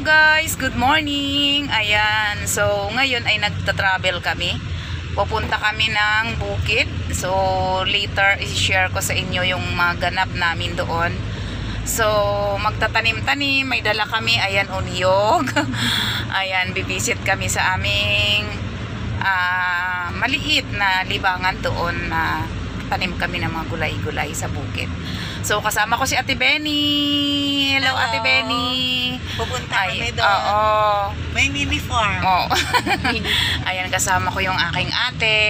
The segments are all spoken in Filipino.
guys, good morning. Ayan, so ngayon ay nagta-travel kami. Pupunta kami ng bukid. So later i-share ko sa inyo yung mga ganap namin doon. So magtatanim-tanim, may dala kami, ayan, unyog. Ayan, bibisit kami sa aming maliit na libangan doon na tanim kami ng mga gulay-gulay sa bukid. So kasama ko si Ate Benny. Hello, Ate Benny. Pupunta kami doon. Oo. May mini farm. Oo. Ayan, kasama ko yung aking ate.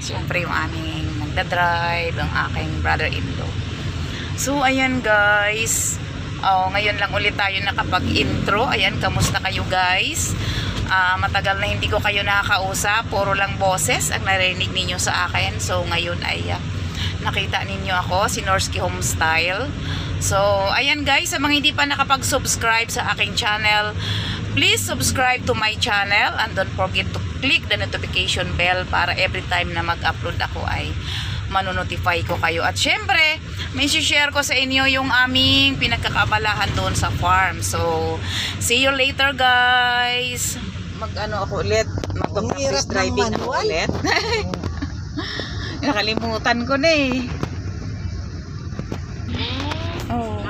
Siyempre yung aming nagdadrive, yung aking brother-in-law. So ayan guys. Ngayon lang ulit tayo nakapag-intro. Ayan, kamusta kayo guys? Matagal na hindi ko kayo nakakausap. Puro lang boses ang narinig ninyo sa akin. So ngayon ay nakita ninyo ako, si Norsky Homestyle. So, ayan guys, sa mga hindi pa nakapag-subscribe sa aking channel, please subscribe to my channel and don't forget to click the notification bell para every time na mag-upload ako ay manonotify ko kayo. At syempre, may share ko sa inyo yung aming pinagkakabalahan doon sa farm. So, see you later guys. Mag-ano ako ulit, mag-practice driving ako ulit. Nakalimutan ko na eh.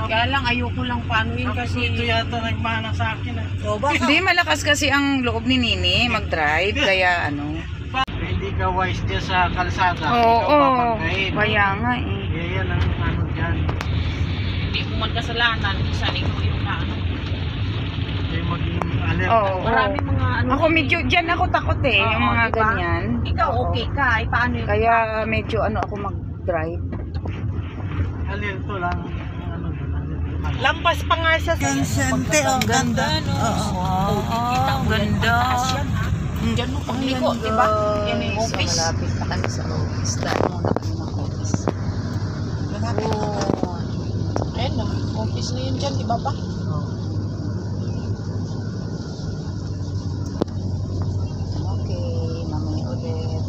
Kaya lang, ayoko lang panuin kasi ito yata nagmana sa akin. Hindi, malakas kasi ang loob ni Nini mag-drive, kaya ano. Hindi ka wise dyan sa kalsada. Oo, kaya nga eh. Kaya yan ang ano dyan. Hindi mo man kasalanan, isa ikaw yung naano. Kaya maging alert. Oo. Maraming mga ano. Ako medyo, dyan ako takot eh, yung mga diba? ganyan. Ikaw okay ka, ay paano yung... Kaya medyo ano ako mag-drive. Alerto lang. Ano, Lampas pa nga siya sa... Consente, oh, ganda. Oo. Wow, ganda. Diyan mo pagliko, diba? Yan yung So, office. malapit na kami sa office. Dahil muna kami ng office. Ayan na, office na yun dyan, diba ba? Okay, mamaya ulit.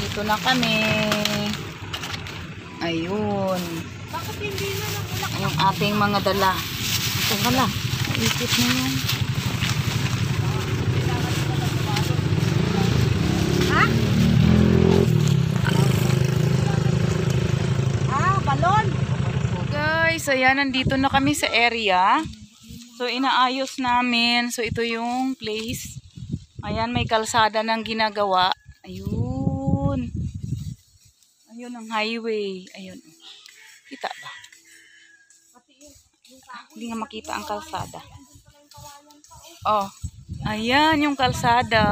Dito na kami. Ayun. Bakit hindi na lang wala? Yung ating mga dala. Ito pala. Ikot na yan. Ha? Balon! Guys, ayan, nandito na kami sa area. So, inaayos namin. So, ito yung place. Ayan, may kalsada ng ginagawa. Ayun. Ayun ang highway. Ayun. Kita ba? Hindi nga makita ang kalsada. Oh, ayan yung kalsada.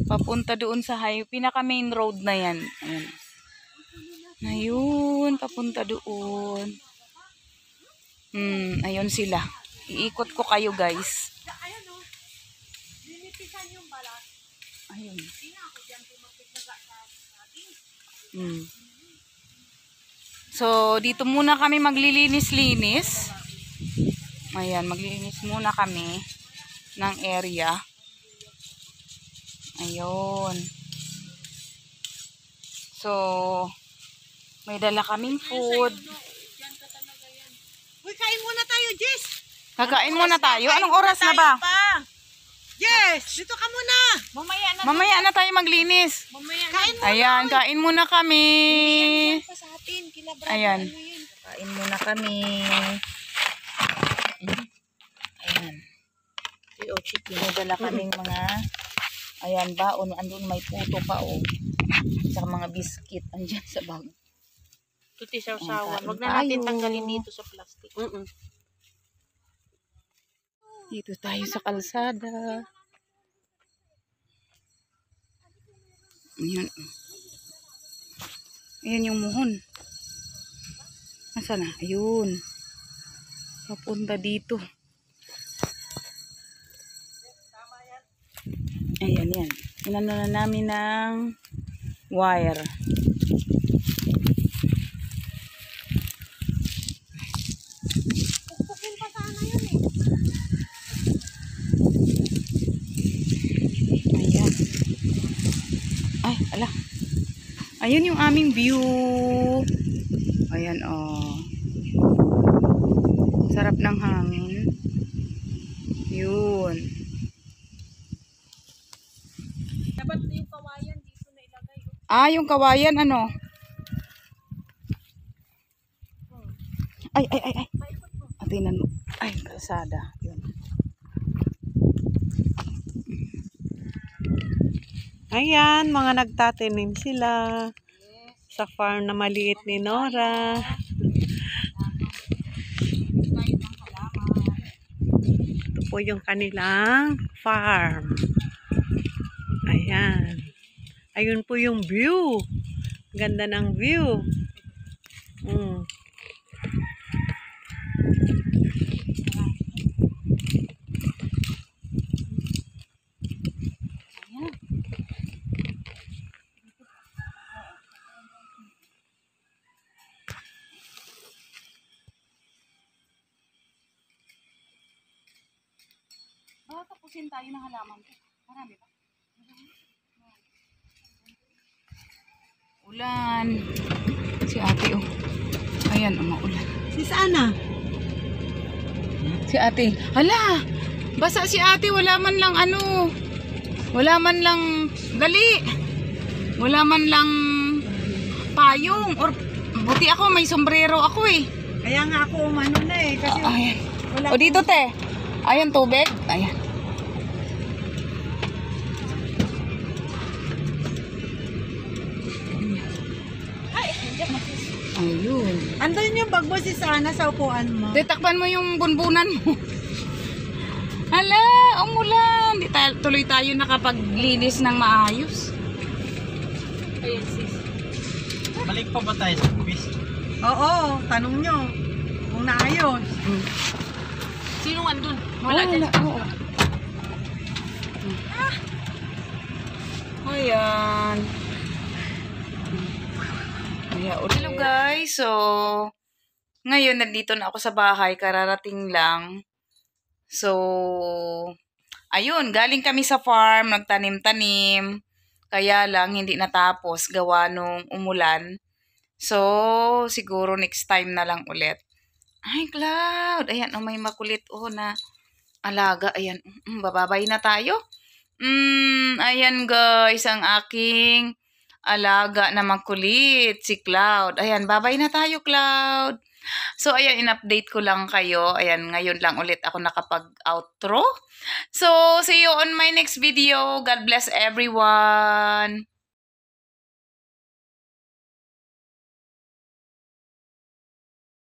Papunta doon sa highway. Pinaka main road na yan. Ayan. Ayun, papunta doon. Ayun sila. Iikot ko kayo guys. Ayun. So, dito muna kami maglilinis-linis. Ayan, maglilinis muna kami ng area. Ayun. So, may dala kaming food. Uy, kain muna tayo, Jess! Kakain muna tayo. Anong oras na ba? Yes! Dito ka muna! Mamaya na tayo maglinis. Kain mo. Ayan, kain muna kami. Pa sa atin, kilabra. Ayan. Kain muna kami. Ayan. May dala kaming mga, ayan ba, andun may puto pa o. Saka mga biscuit andyan sa bag. Tuti sa usawan. Huwag Kain na natin tayo. tanggalin dito sa plastic. Dito tayo sa kalsada. Ayan. Ayan yung muhon. Nasaan na? Ayun. Papunta dito. Ayan, yan. Inano na namin ng wire. Ayan. Ay, ala. Ayun yung aming view. Ayan, oh. Sarap ng hangin. Ah, yung kawayan, ano? Ay, ay, ay, ay. Atinan mo. Ay, kalsada. Yun. Ayan, mga nagtatanim sila sa farm na maliit ni Nora. Ito po yung kanilang farm. Ayan. Ayun po yung view. Ganda ng view. Mm. Baka tapusin tayo ng halaman ko. Marami pa. Ulan. Si ate, oh. Ayan, maulan. Si Sana. Si ate. Hala! Basa si ate. Wala man lang ano. Wala man lang dali. Wala man lang payong. Or buti ako, may sombrero ako eh. Kaya nga ako umano na eh. Kasi Ayan. wala O dito te. Ayan tubig. Ayan. Ayun. Andun yung bag mo si Sana sa upuan mo. Titakpan mo yung bunbunan mo. Hala, umulan. Di tuloy tayo nakapaglinis ng maayos. Ayan, sis. Balik pa ba tayo sa office? Oo, tanong nyo. Kung naayos. Sino andun? Wala dyan. Oo. Ayan. Hello guys. So, ngayon nandito na ako sa bahay. Kararating lang. So, ayun. Galing kami sa farm. Nagtanim-tanim. Kaya lang, hindi natapos. Gawa nung umulan. So, siguro next time na lang ulit. Ay, Cloud. Ayan, oh, may makulit na alaga. Ayan, bababay na tayo. Ayan guys, ang aking alaga na makulit, si Cloud. Ayan, babay na tayo, Cloud. So, ayan, in-update ko lang kayo. Ayan, ngayon lang ulit ako nakapag-outro. So, see you on my next video. God bless everyone.